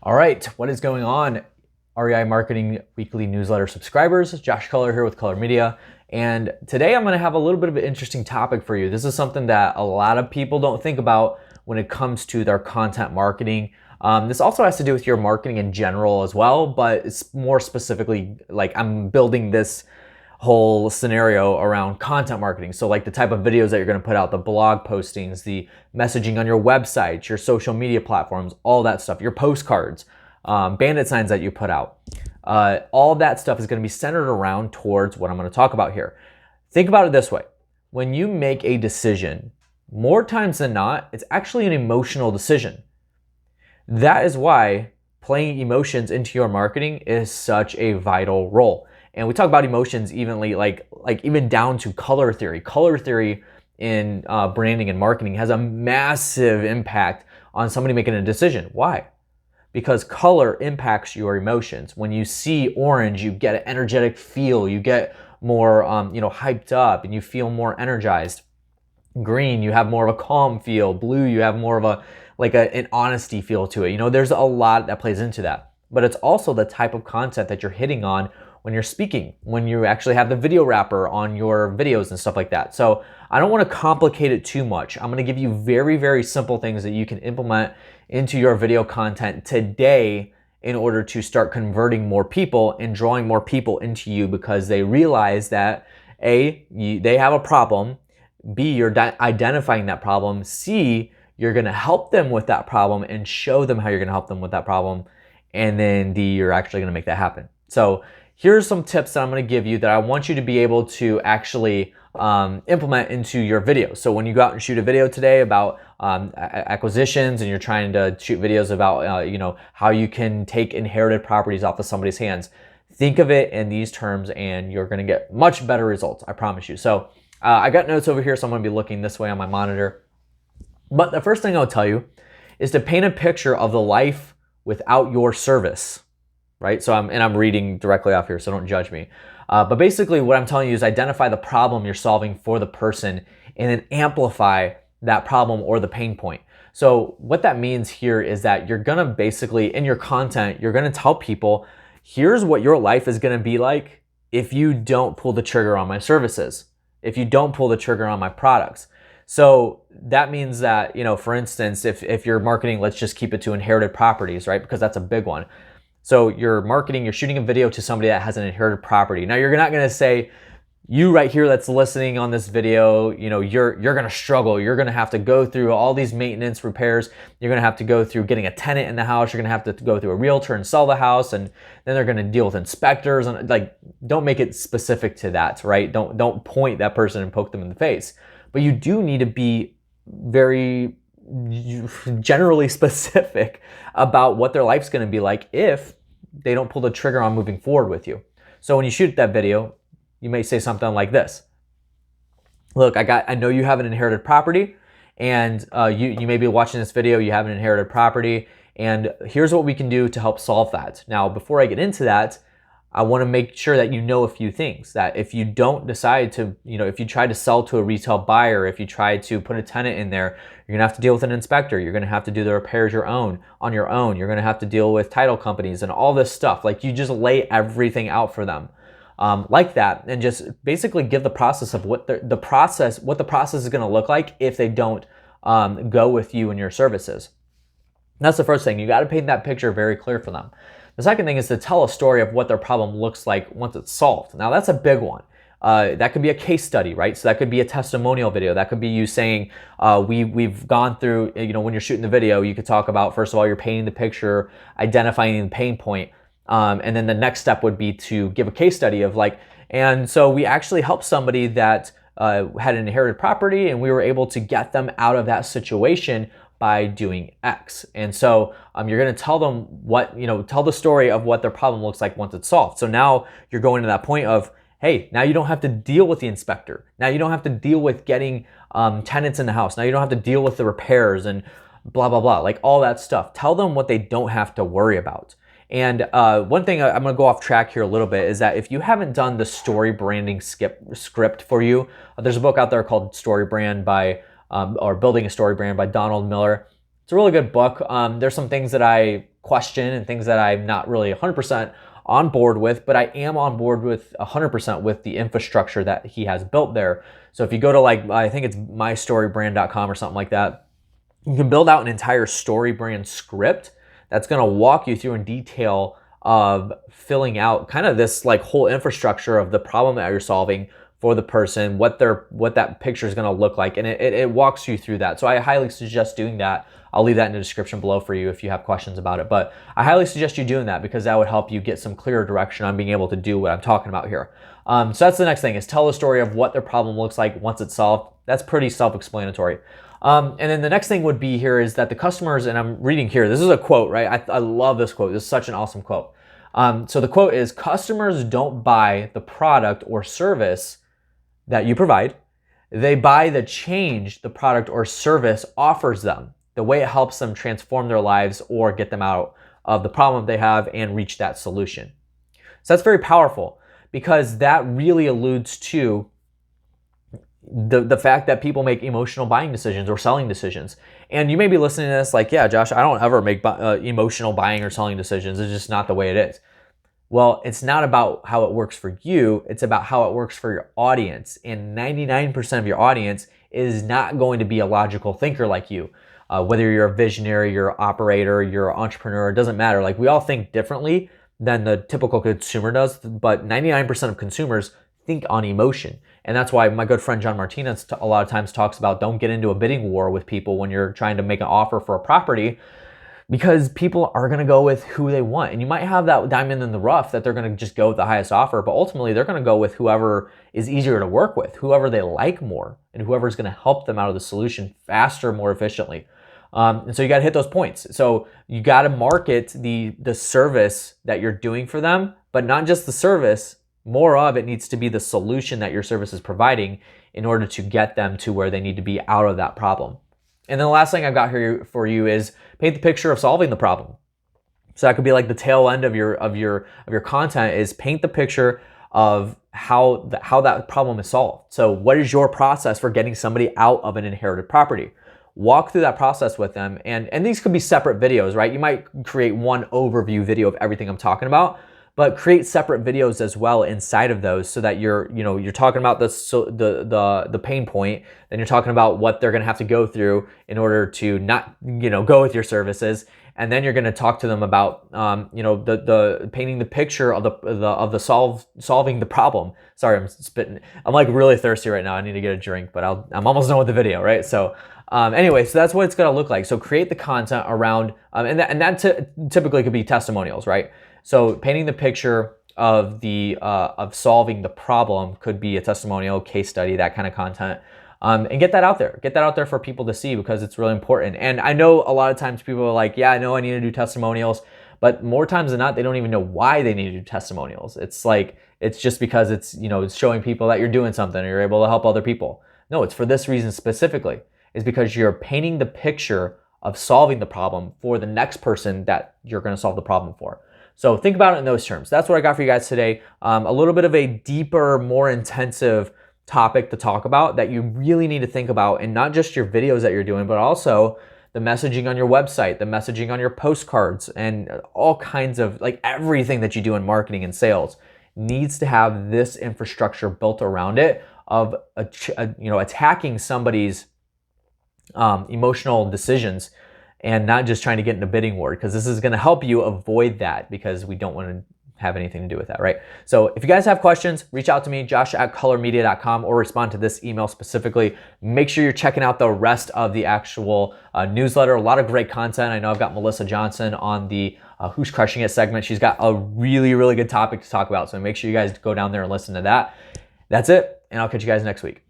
All right, what is going on, REI Marketing Weekly Newsletter subscribers? Josh Culler here with Culler Media. And today I'm going to have a little bit of an interesting topic for you. This is something that a lot of people don't think about when it comes to their content marketing. This also has to do with your marketing in general as well, but it's more specifically like I'm building this whole scenario around content marketing. So like the type of videos that you're going to put out, the blog postings, the messaging on your website, your social media platforms, all that stuff, your postcards, bandit signs that you put out. All that stuff is going to be centered around towards what I'm going to talk about here. Think about it this way. When you make a decision, more times than not, it's actually an emotional decision. That is why playing emotions into your marketing is such a vital role. And we talk about emotions evenly, like even down to color theory. Color theory in branding and marketing has a massive impact on somebody making a decision. Why? Because color impacts your emotions. When you see orange, you get an energetic feel. You get more, hyped up, and you feel more energized. Green, you have more of a calm feel. Blue, you have more of an honesty feel to it. There's a lot that plays into that. But it's also the type of content that you're hitting on when you're speaking, when you actually have the video wrapper on your videos and stuff like that. So I don't want to complicate it too much. I'm going to give you very, very simple things that you can implement into your video content today in order to start converting more people and drawing more people into you because they realize that A, they have a problem, B, you're identifying that problem, C, you're going to help them with that problem and show them how you're going to help them with that problem, and then D, you're actually going to make that happen. So here's some tips that I'm going to give you that I want you to be able to actually implement into your video. So when you go out and shoot a video today about acquisitions, and you're trying to shoot videos about how you can take inherited properties off of somebody's hands, think of it in these terms and you're going to get much better results, I promise you. So I got notes over here, so I'm going to be looking this way on my monitor. But the first thing I'll tell you is to paint a picture of the life without your service. Right? So I'm reading directly off here, so don't judge me. But basically what I'm telling you is identify the problem you're solving for the person and then amplify that problem or the pain point. So what that means here is that you're gonna basically, in your content, you're gonna tell people, here's what your life is gonna be like if you don't pull the trigger on my services, if you don't pull the trigger on my products. So that means that, for instance, if you're marketing, let's just keep it to inherited properties, right? Because that's a big one. So you're marketing, you're shooting a video to somebody that has an inherited property. Now you're not gonna say, you right here that's listening on this video, you're gonna struggle. You're gonna have to go through all these maintenance repairs. You're gonna have to go through getting a tenant in the house. You're gonna have to go through a realtor and sell the house, and then they're gonna deal with inspectors. And don't make it specific to that, right? Don't point that person and poke them in the face. But you do need to be very generally specific about what their life's going to be like if they don't pull the trigger on moving forward with you. So when you shoot that video, you may say something like this. Look, I know you have an inherited property, and you may be watching this video, you have an inherited property, and here's what we can do to help solve that. Now, before I get into that, I want to make sure that you know a few things, that if you don't decide to, if you try to sell to a retail buyer, if you try to put a tenant in there, you're going to have to deal with an inspector. You're going to have to do the repairs on your own. You're going to have to deal with title companies and all this stuff. Like, you just lay everything out for them like that, and just basically give the process of what the process is going to look like if they don't go with you and your services. That's the first thing. You got to paint that picture very clear for them. The second thing is to tell a story of what their problem looks like once it's solved. Now that's a big one. That could be a case study, right? So that could be a testimonial video. That could be you saying, we've gone through, when you're shooting the video, you could talk about, first of all, you're painting the picture, identifying the pain point. And then the next step would be to give a case study of and so we actually helped somebody that had an inherited property, and we were able to get them out of that situation by doing X. And so you're going to tell them tell the story of what their problem looks like once it's solved. So now you're going to that point of, hey, now you don't have to deal with the inspector. Now you don't have to deal with getting tenants in the house. Now you don't have to deal with the repairs and blah, blah, blah, like all that stuff. Tell them what they don't have to worry about. And one thing, I'm going to go off track here a little bit, is that if you haven't done the story branding script for you, there's a book out there called Story Brand or Building a Story Brand by Donald Miller. It's a really good book. There's some things that I question and things that I'm not really 100% on board with, but I am on board with 100% with the infrastructure that he has built there. So if you go to like, I think it's mystorybrand.com or something like that, you can build out an entire StoryBrand script that's going to walk you through in detail of filling out kind of this like whole infrastructure of the problem that you're solving for the person, what that picture is going to look like, and it walks you through that. So I highly suggest doing that. I'll leave that in the description below for you if you have questions about it. But I highly suggest you doing that because that would help you get some clearer direction on being able to do what I'm talking about here. So that's the next thing, is tell the story of what their problem looks like once it's solved. That's pretty self-explanatory. And then the next thing would be here is that the customers, and I'm reading here, this is a quote, right? I love this quote. This is such an awesome quote. So the quote is, customers don't buy the product or service that you provide. They buy the change the product or service offers them, the way it helps them transform their lives or get them out of the problem they have and reach that solution. So that's very powerful because that really alludes to the fact that people make emotional buying decisions or selling decisions. And you may be listening to this like, yeah, Josh, I don't ever make emotional buying or selling decisions. It's just not the way it is. Well, it's not about how it works for you. It's about how it works for your audience. And 99% of your audience is not going to be a logical thinker like you. Whether you're a visionary, you're an operator, you're an entrepreneur, it doesn't matter. Like, we all think differently than the typical consumer does, but 99% of consumers think on emotion. And that's why my good friend John Martinez a lot of times talks about don't get into a bidding war with people when you're trying to make an offer for a property, because people are going to go with who they want. And you might have that diamond in the rough that they're going to just go with the highest offer, but ultimately they're going to go with whoever is easier to work with, whoever they like more, and whoever's going to help them out of the solution faster, more efficiently. And so you got to hit those points. So you got to market the service that you're doing for them, but not just the service. More of it needs to be the solution that your service is providing in order to get them to where they need to be out of that problem. And then the last thing I've got here for you is paint the picture of solving the problem. So that could be like the tail end of your content, is paint the picture of how that problem is solved. So what is your process for getting somebody out of an inherited property? Walk through that process with them, and these could be separate videos, right? You might create one overview video of everything I'm talking about, but create separate videos as well inside of those, so that you're talking about the pain point, then you're talking about what they're going to have to go through in order to not go with your services, and then you're going to talk to them about the painting the picture of solving the problem. Sorry, I'm spitting. I'm like really thirsty right now. I need to get a drink, but I'm almost done with the video, right? So anyway, so that's what it's going to look like. So create the content around, and that typically could be testimonials, right? So painting the picture of of solving the problem could be a testimonial, case study, that kind of content, and get that out there. Get that out there for people to see, because it's really important. And I know a lot of times people are like, yeah, I know I need to do testimonials, but more times than not, they don't even know why they need to do testimonials. It's like, it's just because it's showing people that you're doing something or you're able to help other people. No, it's for this reason specifically. Is because you're painting the picture of solving the problem for the next person that you're going to solve the problem for. So think about it in those terms. That's what I got for you guys today. A little bit of a deeper, more intensive topic to talk about that you really need to think about, and not just your videos that you're doing, but also the messaging on your website, the messaging on your postcards, and all kinds of, like, everything that you do in marketing and sales needs to have this infrastructure built around it of attacking somebody's emotional decisions, and not just trying to get in a bidding war, because this is going to help you avoid that, because we don't want to have anything to do with that, right? So if you guys have questions, reach out to me, josh@colormedia.com, or respond to this email specifically. Make sure you're checking out the rest of the actual newsletter. A lot of great content. I know I've got Melissa Johnson on the Who's Crushing It segment. She's got a really, really good topic to talk about. So make sure you guys go down there and listen to that. That's it, and I'll catch you guys next week.